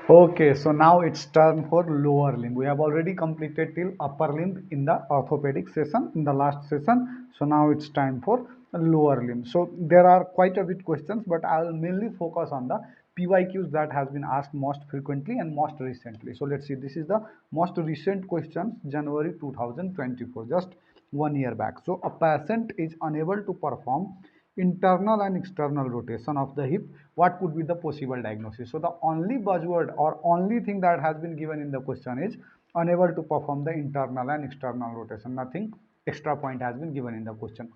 Okay, so now it's turn for lower limb. We have already completed till upper limb in the orthopedic session, in the last session. So now it's time for lower limb. So there are quite a bit questions, but I will mainly focus on the PYQs that has been asked most frequently and most recently. So let's see, this is the most recent questions, January 2024, just 1 year back. So a patient is unable to perform internal and external rotation of the hip. What could be the possible diagnosis? So the only buzzword or only thing that has been given in the question is unable to perform the internal and external rotation. Nothing extra point has been given in the question.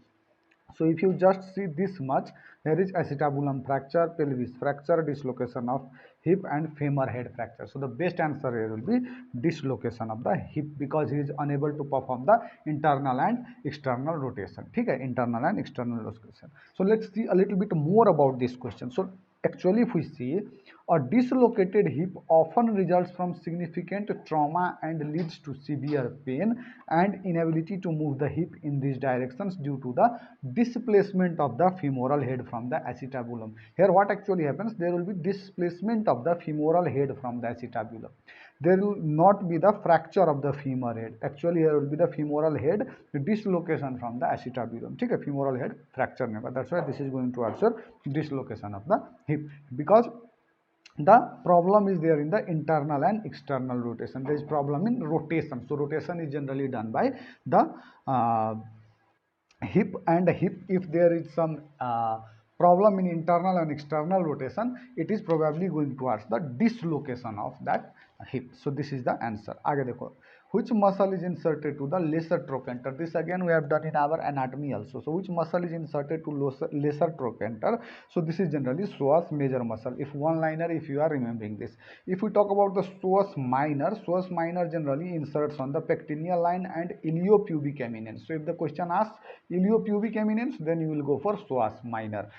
So if you just see this much, there is acetabulum fracture, pelvis fracture, dislocation of hip and femur head fracture. So the best answer here will be dislocation of the hip because he is unable to perform the internal and external rotation. Okay, internal and external rotation. So let's see a little bit more about this question. So actually, if we see, a dislocated hip often results from significant trauma and leads to severe pain and inability to move the hip in these directions due to the displacement of the femoral head from the acetabulum. Here what actually happens, there will be displacement of the femoral head from the acetabulum. There will not be the fracture of the femur head. Actually here will be the femoral head dislocation from the acetabulum. Okay, femoral head fracture never. That's why this is going to answer dislocation of the hip, because the problem is there in the internal and external rotation. There is problem in rotation. So rotation is generally done by the hip, and hip, if there is some problem in internal and external rotation, it is probably going towards the dislocation of that hip. So this is the answer. आगे देखो, which muscle is inserted to the lesser trochanter? This again we have done in our anatomy also. So which muscle is inserted to lesser trochanter? So this is generally psoas major muscle. If one liner, if you are remembering this. If we talk about the psoas minor generally inserts on the pectineal line and iliopubic eminence. So if the question asks iliopubic eminence, then you will go for psoas minor.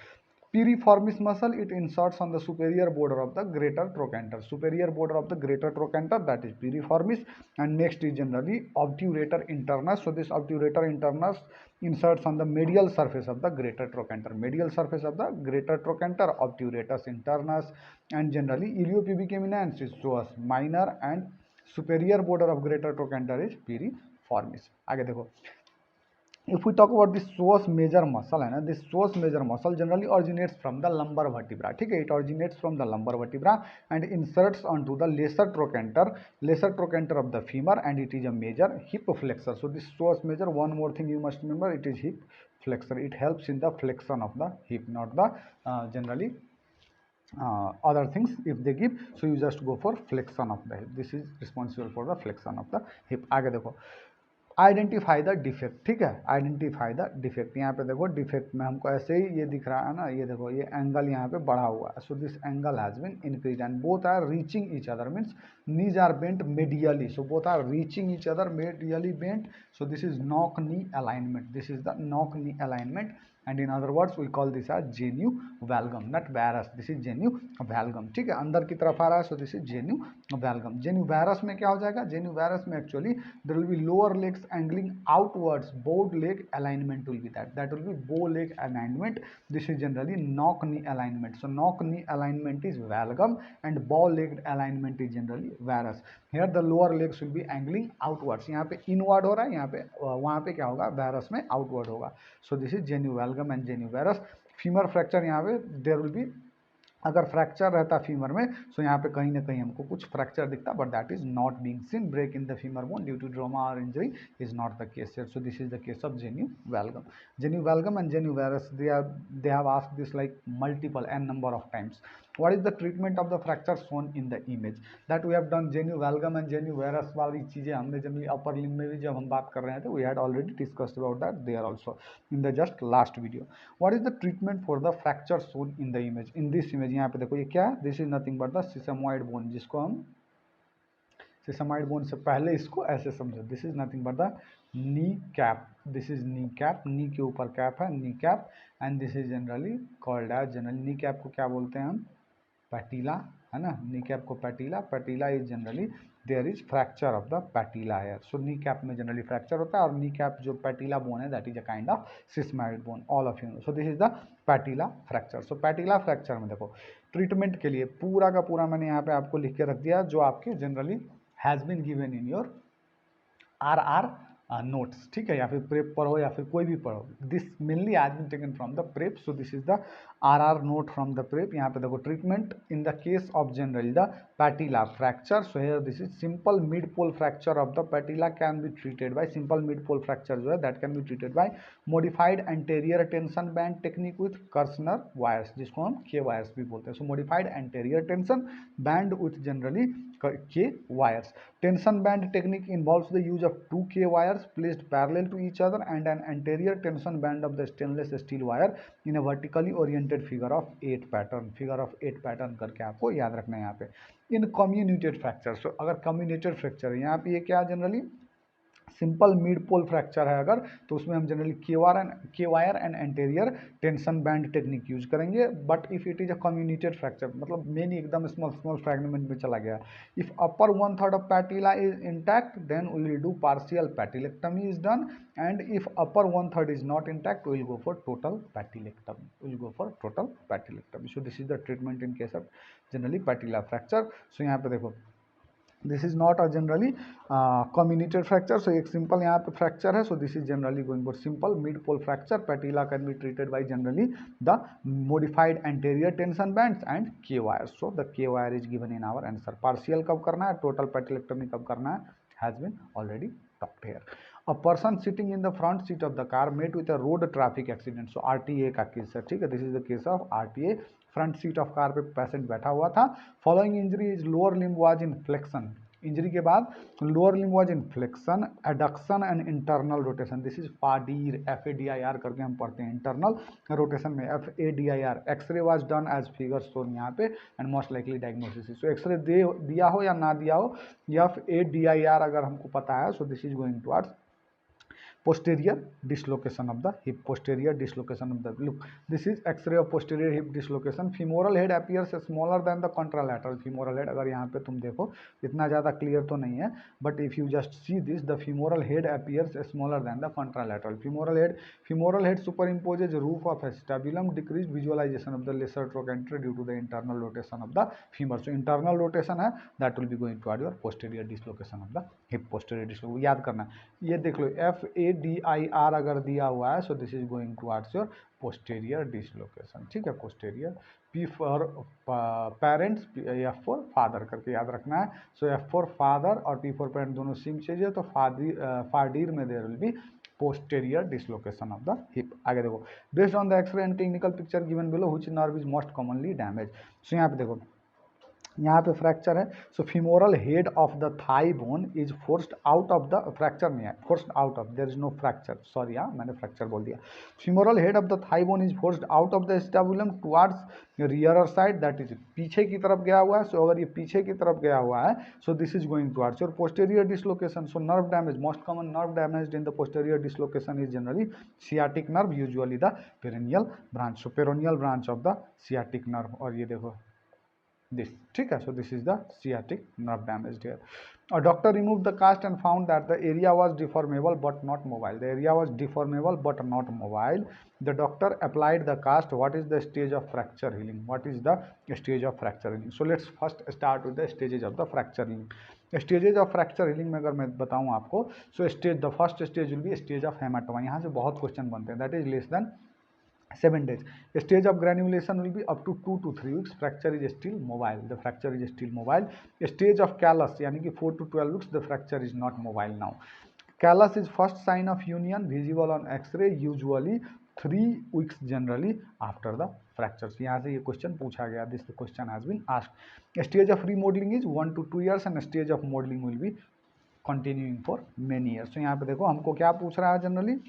Piriformis muscle, it inserts on the superior border of the greater trochanter. Superior border of the greater trochanter, that is piriformis. And next is generally obturator internus. So this obturator internus inserts on the medial surface of the greater trochanter. Medial surface of the greater trochanter, obturatus internus. And generally iliopubic eminence is psoas minor and superior border of greater trochanter is piriformis. आगे देखो, if we talk about this psoas major muscle है ना, this psoas major muscle generally originates from the lumbar vertebra. ठीक है, it originates from the lumbar vertebra and inserts onto the lesser trochanter of the femur, and it is a major hip flexor. So this psoas major, one more thing you must remember, it is hip flexor. It helps in the flexion of the hip, not the generally other things if they give. So you just go for flexion of the hip. This is responsible for the flexion of the hip. आगे देखो, identify the defect. ठीक है, identify the defect. यहाँ पे देखो defect में हमको ऐसे ही ये दिख रहा है ना, ये देखो ये एंगल यहाँ पे बढ़ा हुआ है. So this angle has been increase and both are reaching each other, means knees are bent medially. So both are reaching each other, medially bent. So this is knock knee alignment. This is the knock knee alignment, and in other words we call this as genu valgum, not varus. This is genu valgum. ठीक है, अंदर की तरफ आ रहा है. So this is genu valgum. genu varus में क्या हो जाएगा? genu varus में actually there will be lower legs angling outwards. Bow leg alignment will be that will be bow leg alignment. This is generally knock knee alignment. So knock knee alignment is valgum and bow leg alignment is generally varus. Here the lower legs will be angling outwards. यहाँ पे inward हो रहा है, यहाँ पे वहाँ पे क्या होगा? varus में outward होगा. So this is genu valgum and genu varus. Femur fracture यहाँ पे देयर विल बी, अगर फ्रैक्चर रहता फीमर में, सो यहाँ पे कहीं ना कहीं हमको कुछ फ्रैक्चर दिखता, but that is not being seen. Break in the femur bone due to trauma और injury is not the case here. So this is the case of genu valgum. Genu valgum and genu varus, they have asked this like multiple n number of times. What is the treatment of the fracture shown in the image? That we have done. genu valgum and genu varus वाली चीजें हमने generally upper limb में भी जब हम बात कर रहे थे, we had already discussed about that there also in the just last video. What is the treatment for the fracture shown in the image? In this image यहाँ पे देखो ये क्या है? This is nothing but the sesamoid bone, जिसको हम sesamoid bone से पहले इसको ऐसे समझो. This is nothing but the knee cap. This is knee cap. knee के ऊपर cap है, knee cap, and this is generally called as, generally knee cap को क्या बोलते हैं हम? पैटिला है ना, नी कैप को patella, patella is generally there is fracture of the patella here. So knee cap में जनरली फ्रैक्चर होता है, और नी कैप जो पैटिला बोन है that is a kind of sesamoid bone, all of you know. So this is the patella fracture. So patella fracture में देखो treatment के लिए पूरा का पूरा मैंने यहाँ पे आपको लिख के रख दिया, जो आपके generally has been given in your or notes, ठीक है, या फिर प्रेप पढ़ो या फिर कोई भी पढ़ो, this mainly has been taken from the prep. So this is the R note from the prep. यहाँ पे देखो treatment in the case of generally the patella fracture. So here this is simple mid pole fracture of the patella can be treated by, simple mid pole fracture जो है that can be treated by modified anterior tension band technique with Kirschner wires, जिसको हम के wires भी बोलते हैं। So modified anterior tension band with generally K wires. Tension band technique involves the use of two K wires placed parallel to each other and an anterior tension band of the stainless steel wire in a vertically oriented figure of 8 pattern. Figure of 8 pattern करके आपको याद रखना है यहाँ पे। In comminuted fracture, so अगर comminuted fracture है यहाँ पे ये क्या generally simple mid pole fracture है अगर, तो उसमें हम generally K wire and anterior tension band technique use करेंगे। But if it is a comminuted fracture, मतलब मेन एकदम स्मॉल स्मॉल फ्रैगमेंट में चला गया, if upper 1/3 of patella is intact then we will do partial patellectomy is done, and if upper 1/3 is not intact we will go for total patellectomy, so this is the treatment in case of generally patella fracture. So यहाँ पे देखो this is not a generally comminuted fracture. So एक simple यहाँ पे fracture है, so this is generally going for simple mid pole fracture. Patella can be treated by generally the modified anterior tension bands and K wire. So the K wire is given in our answer. Partial कब करना है, total patellectomy कब करना है, has been already talked here. A person sitting in the front seat of the car met with a road traffic accident. So RTA का केस है, ठीक है, this is the case of RTA. Front seat of car पे patient बैठा हुआ था। Following injury is lower limb was in flexion. Injury के बाद lower limb was in flexion, adduction and internal rotation. This is FADIR, FADIR करके हम पढ़ते हैं, इंटरनल रोटेशन में FADIR। X-ray was done as figure shown यहाँ पे, and most likely diagnosis. So x-ray दिया हो या ना दिया हो, FADIR अगर हमको पता है, so this is going towards posterior dislocation of the hip, posterior dislocation of the, look, this is x-ray of posterior hip dislocation. femoral head appears smaller than the contralateral femoral head। अगर यहाँ पे तुम देखो इतना ज़्यादा clear तो नहीं है, but if you just see this, the femoral head appears smaller than the contralateral femoral head superimposes roof of acetabulum, decreased visualization of the lesser trochanter due to the internal rotation of the femur। so internal rotation है, that will be going toward your posterior dislocation of the hip, posterior dislocation याद करना। ये देख लो FADIR अगर दिया हुआ है, so this is going towards your posterior dislocation, ठीक है, posterior. P for parents, F for father करके याद रखना है। सो F फॉर फादर और P फॉर पेरेंट दोनों सेम चीज है, तो फाडीर में there will be posterior dislocation of the hip. आगे देखो, based on the x-ray and clinical picture given below which nerve is most commonly damage. So यहाँ पे देखो यहाँ पे फ्रैक्चर है। So femoral head of the thigh bone is forced out of the, fracture नहीं है, forced out of, there is no fracture, sorry यहाँ मैंने फ्रैक्चर बोल दिया। Femoral head of the thigh bone is forced out of the acetabulum towards rear side, that is पीछे की तरफ गया हुआ है। सो अगर ये पीछे की तरफ गया हुआ है, so this is going towards your posterior dislocation. So nerve damage, most common nerve damage in the posterior dislocation is generally sciatic nerve, usually the peroneal branch. So peroneal branch of the sciatic nerve, और ये देखो this, ठीक है। so this is the sciatic nerve damaged here. A doctor removed the cast and found that the area was deformable but not mobile. The area was deformable but not mobile. The doctor applied the cast. What is the stage of fracture healing? What is the stage of fracture healing? So let's first start with the stages of the fracture healing. Stages of fracture healing में अगर मैं बताऊं आपको, so stage, the first stage will be stage of haematoma. यहाँ से बहुत question बनते हैं, that is less than 7 days. Stage of granulation will be up to 2 to 3 weeks. Fracture is still mobile. The fracture is still mobile. Stage of callus यानी कि 4 to 12 weeks. The fracture is not mobile now. Callus is first sign of union visible on X-ray. Usually 3 weeks generally after the fractures. यहाँ से ये question पूछा गया. This question has been asked. Stage of remodeling is 1 to 2 years and stage of modeling will be continuing for many years. So यहाँ पे देखो हमको क्या पूछ रहा है generally,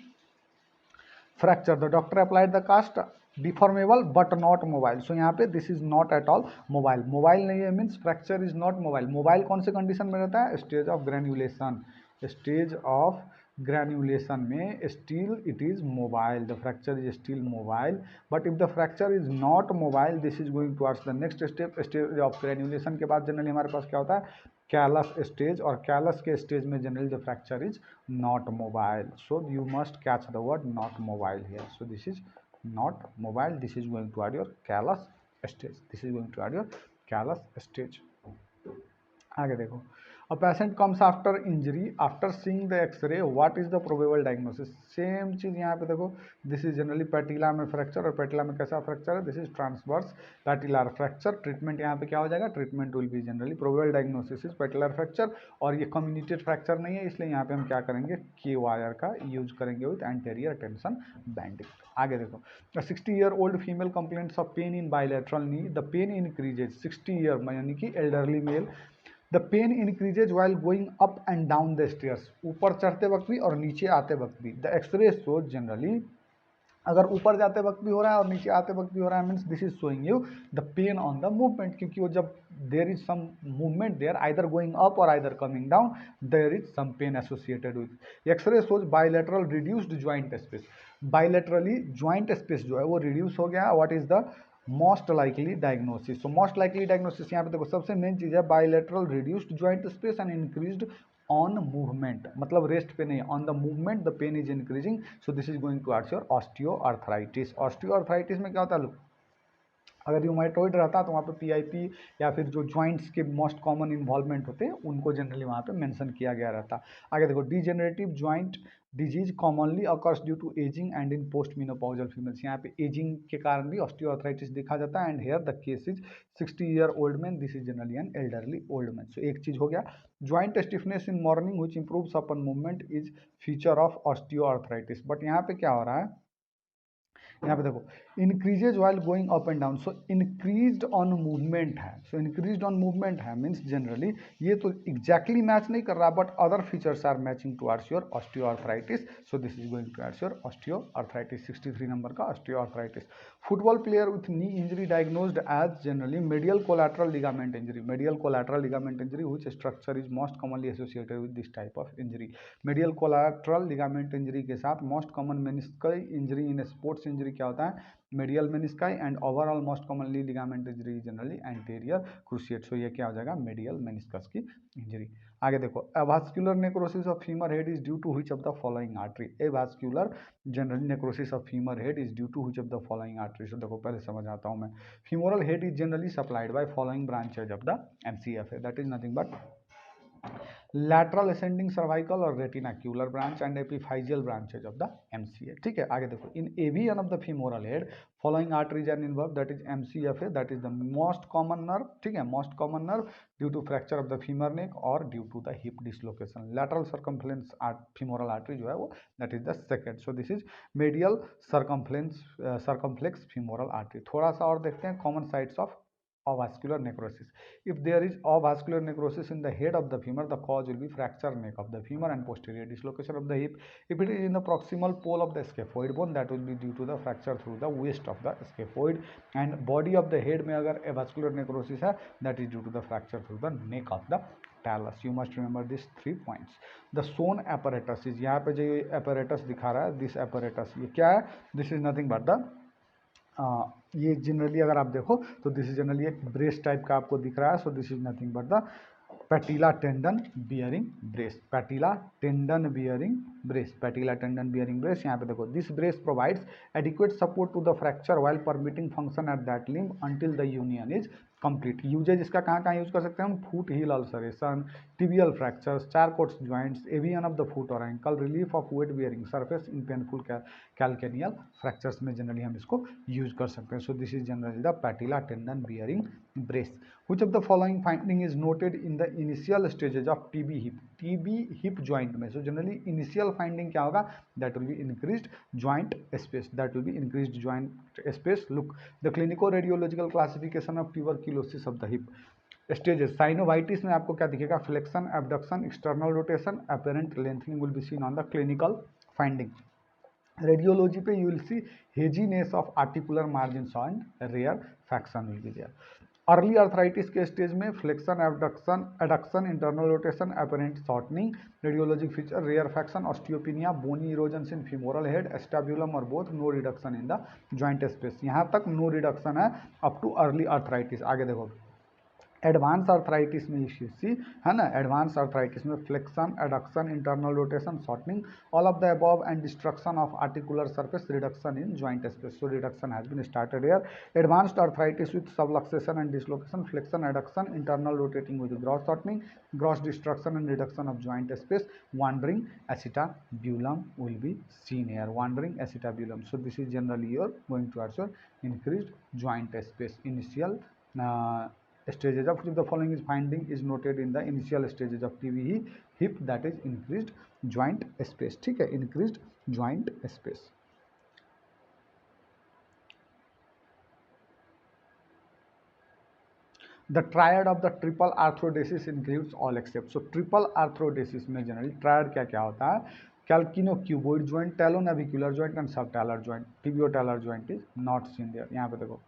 fracture, the doctor applied the cast, deformable but not mobile. So यहाँ पे this is not at all mobile, mobile नहीं है, means fracture is not mobile. Mobile कौन से कंडीशन में रहता है, stage of granulation, stage of granulation में still it is mobile, the fracture is still mobile, but if the fracture is not mobile, this is going towards the next step, stage of granulation के बाद generally हमारे पास क्या होता है, callus stage, और callus के stage में generally the fracture is not mobile, so you must catch the word not mobile here, so this is not mobile, this is going to your callus stage, this is going to your callus stage. आगे देखो, a patient comes after injury after seeing the x-ray, what is the probable diagnosis, same चीज़ यहाँ पे देखो, this is generally पैटिला में fracture, और पैटिला में कैसा फ्रैक्चर है, this is transverse patellar fracture, treatment यहाँ पे क्या हो जाएगा, treatment will be generally probable diagnosis is patellar fracture, और ये कम्युनिकेटेड फ्रैक्चर नहीं है, इसलिए यहाँ पे हम क्या करेंगे, के वायर का यूज करेंगे विथ एंटेरियर टेंशन बैंडिंग। आगे देखो, 60-year-old female complaints of pain in bilateral knee, the pain increases 60 year यानी कि elderly male, the pain increases while going up and down the stairs, ऊपर चढ़ते वक्त भी और नीचे आते वक्त भी, द एक्सरे शोज जनरली, अगर ऊपर जाते वक्त भी हो रहा है और नीचे आते वक्त भी हो रहा है, means this is showing you the pain on the movement, क्योंकि वो जब there is some movement there either going up और either coming down, there is some pain associated with. X-ray shows bilateral reduced joint space, bilaterally joint space जो है वो reduce हो गया, what is the most likely diagnosis, so most likely diagnosis यहाँ पे देखो सबसे मेन चीज़ है bilateral reduced joint space and increased on movement, मतलब रेस्ट पे नहीं, on the movement the pain is increasing, so this is going to your osteoarthritis. Osteoarthritis में क्या होता है, लोग अगर यूमाइटॉइड रहता तो वहाँ पे पीआईपी या फिर जो जॉइंट्स के मोस्ट कॉमन इन्वॉल्वमेंट होते हैं उनको जनरली वहाँ पे मेंशन किया गया रहता। आगे देखो, degenerative joint disease commonly occurs due to ageing and in post menopausal females, यहाँ पे एजिंग के कारण भी ऑस्टियोआर्थराइटिस देखा जाता है, and here the case is 60-year-old man, this is generally an elderly old man. So एक चीज हो गया, joint stiffness in morning which improves upon movement is feature of osteoarthritis, but यहाँ पे क्या हो रहा है, यहाँ पे देखो increases while going up and down, so increased on movement है, सो इंक्रीज्ड ऑन मूवमेंट है मीन्स जनरली ये तो एग्जैक्टली मैच नहीं कर रहा, but other features are matching towards your osteoarthritis, so this is going towards your osteoarthritis. 63 number का osteoarthritis. Football player with knee injury diagnosed as generally medial collateral ligament injury, medial collateral ligament injury which structure is most commonly associated with this type of injury, medial collateral ligament injury के साथ most common meniscal injury in sports injury क्या होता है, medial menisci, and overall most commonly ligament injury generally anterior cruciate, सो ये क्या हो जाएगा, medial meniscus की इंजरी। आगे देखो, avascular necrosis of femur head is due to which of the following artery, avascular general necrosis of femur head is due to which of the following artery, so देखो पहले समझ आता हूँ मैं, femoral head is generally supplied by following branches of the MCFA, that is nothing but lateral ascending cervical और retinacular branch and epiphyseal branches of the MCA, ठीक है। आगे देखो, in AV1 of the femoral head following arteries are involved, that is MCFA, that is the most common nerve, ठीक है, most common nerve due to fracture of the femur neck or due to the hip dislocation, lateral circumflex femoral artery जो है वो that is the second, so this is medial circumflex femoral artery। थोड़ा सा और देखते हैं common sites of avascular necrosis, if there is avascular necrosis in the head of the femur, the cause will be fracture neck of the femur and posterior dislocation of the hip, if it is in the proximal pole of the scaphoid bone, that will be due to the fracture through the waist of the scaphoid, and body of the head में अगर avascular necrosis है, that is due to the fracture through the neck of the talus, you must remember these 3 points। the Sohn apparatus is, यहाँ पे जो apparatus दिखा रहा है, this apparatus ये क्या है, this is nothing but the ये जनरली अगर आप देखो तो दिस इज जनरली एक ब्रेस टाइप का आपको दिख रहा है, so this is nothing but the patella tendon bearing brace, patella tendon bearing brace, patella tendon bearing brace. यहाँ पे देखो, this brace provides adequate support to the fracture while permitting function at that limb until the union is complete. Uses इसका कहाँ कहाँ use कर सकते हैं हम, foot heal ulceration, tibial fractures, Charcot's joints, एवियन ऑफ द फुट और ankle, relief of weight bearing surface in painful calcaneal fractures में जनरली हम इसको यूज कर सकते हैं। So this is generally the patella tendon bearing brace. Which of the following finding is noted in the initial stages of TB hip joint में, so generally initial finding क्या होगा, that will be increased joint space, that will be increased joint space। look, the clinico-radiological classification of tuberculosis of the hip stages, synovitis में आपको क्या दिखेगा, flexion, abduction, external rotation, apparent lengthening will be seen on the clinical finding। Radiology पे you will see haziness of articular margins and rare faction will be there। Early arthritis के stage में flexion, abduction, adduction, internal rotation, apparent shortening, radiologic feature, rarefaction, osteopenia, bony erosion in femoral head, acetabulum और both, no reduction in the joint space. यहाँ तक no reduction है up to early arthritis. आगे देखो advance arthritis में इश्यूसी है ना, एडवांस आर्थराइटिस में flexion, adduction, internal rotation, shortening, all of the above and destruction of articular surface, reduction in joint space. So reduction has been started here. Advanced arthritis with subluxation and dislocation, flexion, adduction, internal rotating with gross shortening, gross destruction and reduction of joint space, wandering acetabulum will be seen here, wandering acetabulum. So this is generally your going towards your increased joint space. Initial stages of the following is finding is noted in the initial stages of TBE hip, that is increased joint space. ठीक है, increased joint space. The triad of the triple arthrodesis includes all except. So triple arthrodesis में generally triad क्या क्या होता है, calcaneocuboid joint, talonavicular joint and subtalar joint. Tibiotalar joint is not seen there. यहाँ पे देखो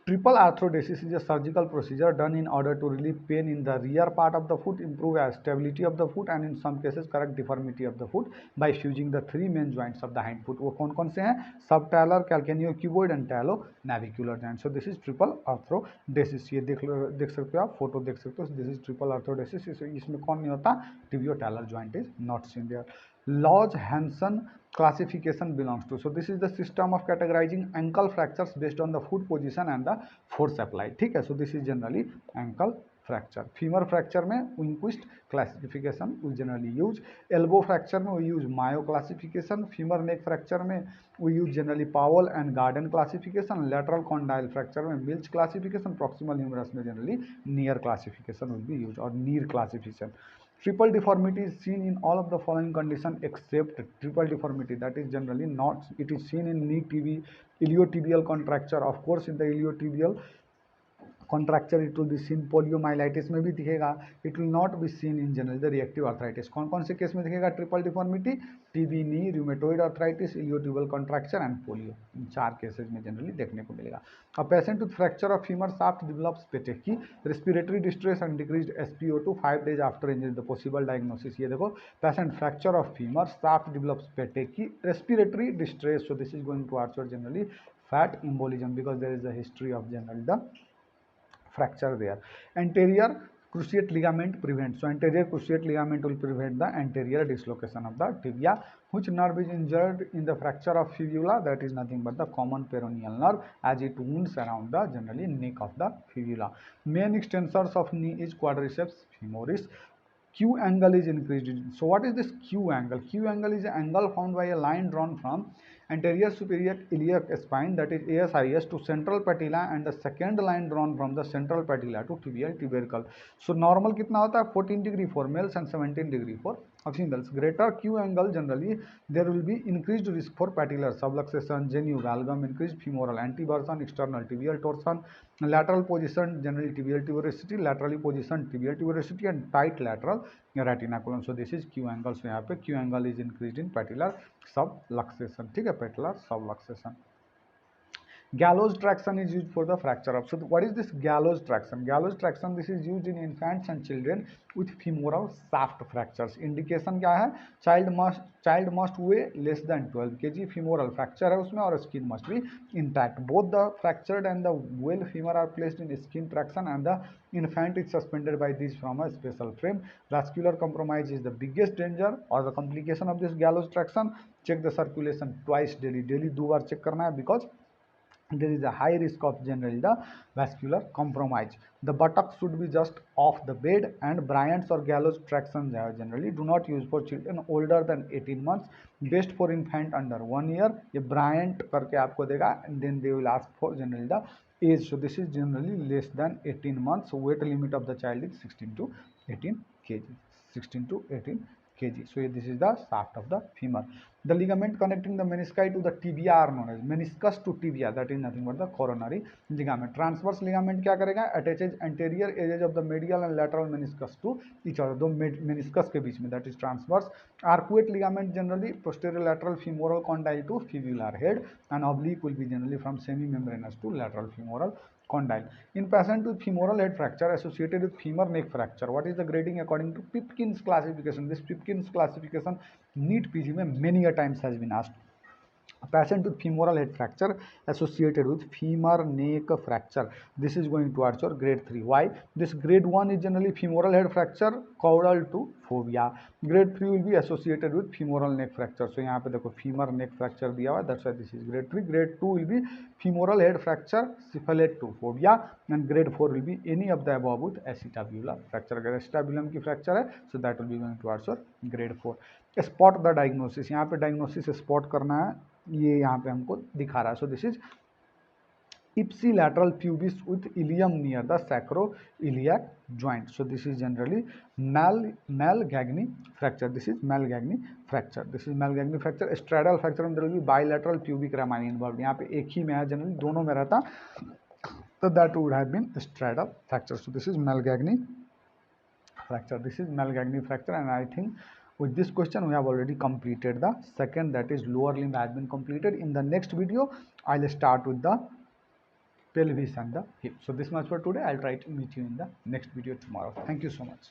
triple arthrodesis is a surgical procedure done in order to relieve pain in the rear part of the foot, improve stability of the foot and in some cases correct deformity of the foot by fusing the three main joints of the hind foot. वो कौन कौन से हैं, subtalar, calcaneocuboid and talonavicular joint. So this is triple arthrodesis. ये देख सकते हो आप, फोटो देख सकते हो. This is triple arthrodesis. इसमें कौन नहीं होता, tibiotalar joint is not seen there. Lodge-Hanson classification belongs to. So this is the system of categorizing ankle fractures based on the foot position and the force applied. ठीक है, so this is generally ankle fracture. Femur fracture में Winquist classification we generally use. Elbow fracture में we use Mayo classification. Femur neck fracture में we use generally Powell and Garden classification. Lateral condyle fracture में Milch classification. Proximal humerus में generally Neer classification will be used or Neer classification. Triple deformity is seen in all of the following conditions except triple deformity, that is generally not, it is seen in knee TB, iliotibial contracture. Of course in the iliotibial contracture it will be seen, poliomyelitis में भी दिखेगा, it will not be seen in general the reactive arthritis. कौन कौन से case में दिखेगा triple deformity, TB knee, rheumatoid arthritis, iliotibial contracture and polio, इन चार केसेस में जनरली देखने को मिलेगा. A patient with fracture of femur shaft develops petechiae, respiratory distress and decreased SpO2 5 days after injury. The possible diagnosis, ये देखो patient fracture of femur shaft develops petechiae, respiratory distress. So this is going to answer generally fat embolism because there is a history of generally the fracture there. Anterior cruciate ligament prevents. So anterior cruciate ligament will prevent the anterior dislocation of the tibia. Which nerve is injured in the fracture of fibula? That is nothing but the common peroneal nerve as it wounds around the generally neck of the fibula. Main extensors of knee is quadriceps femoris. Q angle is increased. So what is this Q angle? Q angle is an angle found by a line drawn from anterior superior iliac spine, that is ASIS, to central patella and the second line drawn from the central patella to tibial tubercle. So normal कितना होता है 14 degree for males and 17 degree for females. Greater Q angle generally there will be increased risk for patellar subluxation, genu valgum, increased femoral anteversion, external tibial torsion, lateral position generally tibial tuberosity, laterally positioned tibial tuberosity and tight lateral retinaculum. So this is Q angle. So यहाँ पे Q angle is increased in patellar subluxation. ठीक है, patellar subluxation. Gallows traction is used for the fracture of. So what is this gallows traction? Gallows traction, this is used in infants and children with femoral shaft fractures. Indication क्या है? Child must weigh less than 12 kg. Femoral fracture है उसमें और skin must be intact. Both the fractured and the well femur are placed in skin traction and the infant is suspended by these from a special frame. Vascular compromise is the biggest danger or the complication of this gallows traction. Check the circulation twice daily. Daily 2 bar check करना है because there is a high risk of generally the vascular compromise. The buttocks should be just off the bed and Bryant's or gallows tractions generally do not use for children older than 18 months. Best for infant under 1 year. ये Bryant करके आपको देगा and then they will ask for generally the age. So this is generally less than 18 months. So weight limit of the child is 16 to 18 kg. 16 to 18 kg. So this is the shaft of the femur. The ligament connecting the menisci to the tibia are known as meniscus to tibia, that is nothing but the coronary ligament. Transverse ligament क्या करेगा, attaches anterior edges of the medial and lateral meniscus to each other, दो meniscus के बीच में, that is transverse. Arcuate ligament generally posterior lateral femoral condyle to fibular head, and oblique will be generally from semi-membranous to lateral femoral condyle. In patient with femoral head fracture associated with femur neck fracture, what is the grading according to Pipkin's classification? This Pipkin's classification NEET PG में many a times has been asked. A patient with femoral head fracture associated with femur neck fracture, this is going towards your grade 3. Why? This grade 1 is generally femoral head fracture caudal to fovea. Grade 3 will be associated with femoral neck fracture. So यहाँ पे देखो femur neck fracture दिया हुआ है, that's why this is grade 3. Grade 2 will be femoral head fracture cephalate to fovea, and grade 4 will be any of the above with acetabular fracture. अगर acetabulum की fracture है, so that will be going towards your grade 4. Spot the diagnosis, यहाँ पे diagnosis spot करना है, ये यहाँ पे हमको दिखा रहा है. So this is ipsilateral pubis with ilium near the sacroiliac joint. So this is generally Malgagni fracture. This is Malgagni fracture. This is Malgagni fracture. Straddle fracture में there will be bilateral pubic rami involved. यहाँ पे एक ही में है, generally दोनों में रहता, तो that would have been straddle fracture. So this is Malgagni fracture. This is Malgagni fracture, and I think with this question we have already completed the second, that is lower limb has been completed. In the next video I'll start with the pelvis and the hip. So this much for today. I'll try to meet you in the next video tomorrow. Thank you so much.